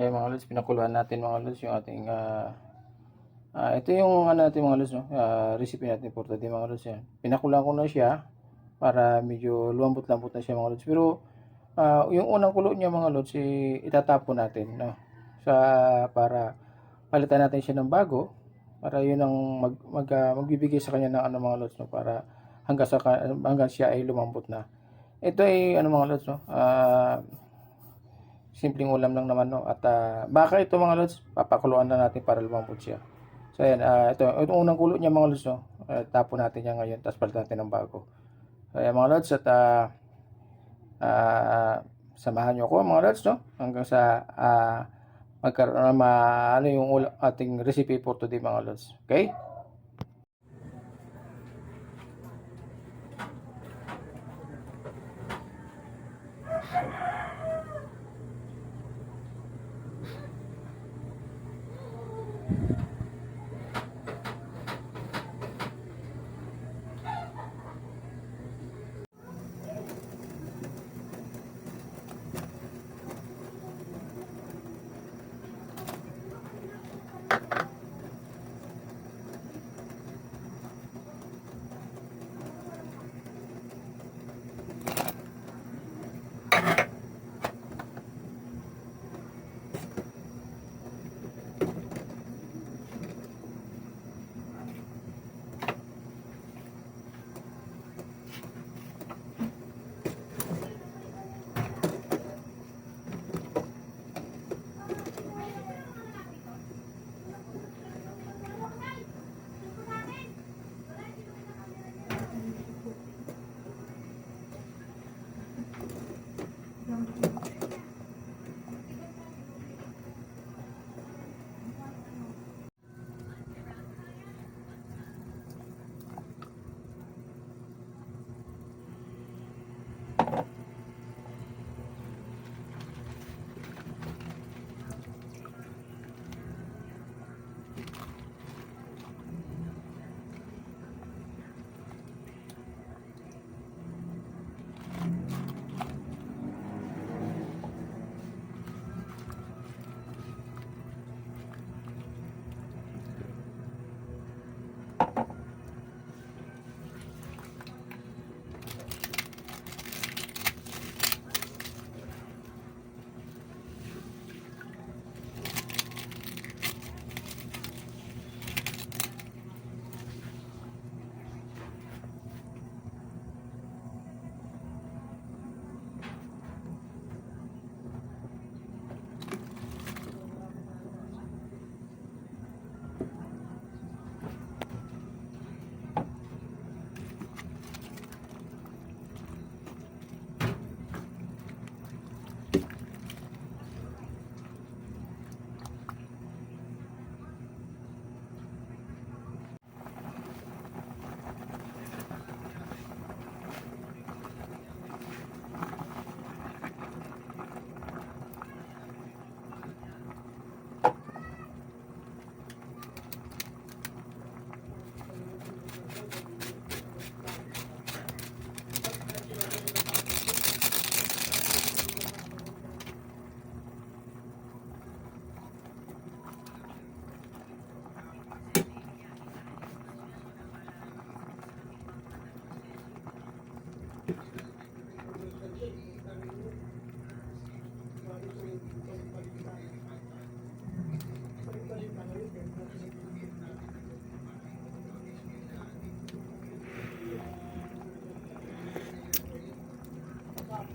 Ayan mga lods, pinakuluan natin mga lods yung ating ito yung ano natin mga lods, no? Recipe natin for today mga lods. Yan. Pinakuluan ko na siya para medyo lumambot-lambot na siya mga lods. Pero yung unang kulo niya mga lods, itatapon natin, no? Para palitan natin siya ng bago, para yun ang magbibigay sa kanya ng ano mga lods, no? Para hanggang siya ay lumambot na. Ito ay ano mga lods, no? Simpleng ulam lang naman, no? At baka ito mga lods, papakuluan na natin para lumambot siya. So ayan, ito unang kulo niya mga lods, no? Tapon natin yan ngayon, tapos palitan natin ng bago. So ayan mga lods, at samahan nyo ako mga lods, no? Hanggang sa magkaroon ano yung ating recipe for today mga lods. Okay?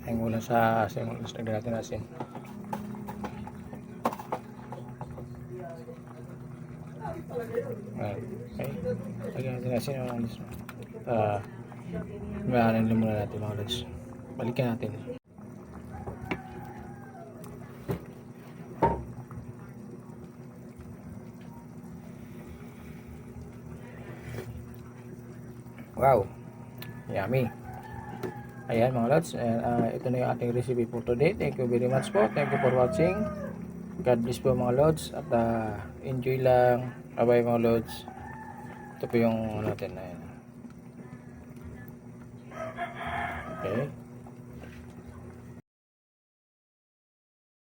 Ang ulam sa asin, lagyan natin asin. Okay. Lagyan natin asin mga lods. Mahanin lang muna natin mga lods. Balikan natin. Wow, yummy. Ayan mga lods, ito na yung ating recipe for today. Thank you very much po. Thank you for watching. God bless po mga lods. At enjoy lang. Bye bye mga lods. Ito po yung natin. Ayan. Okay.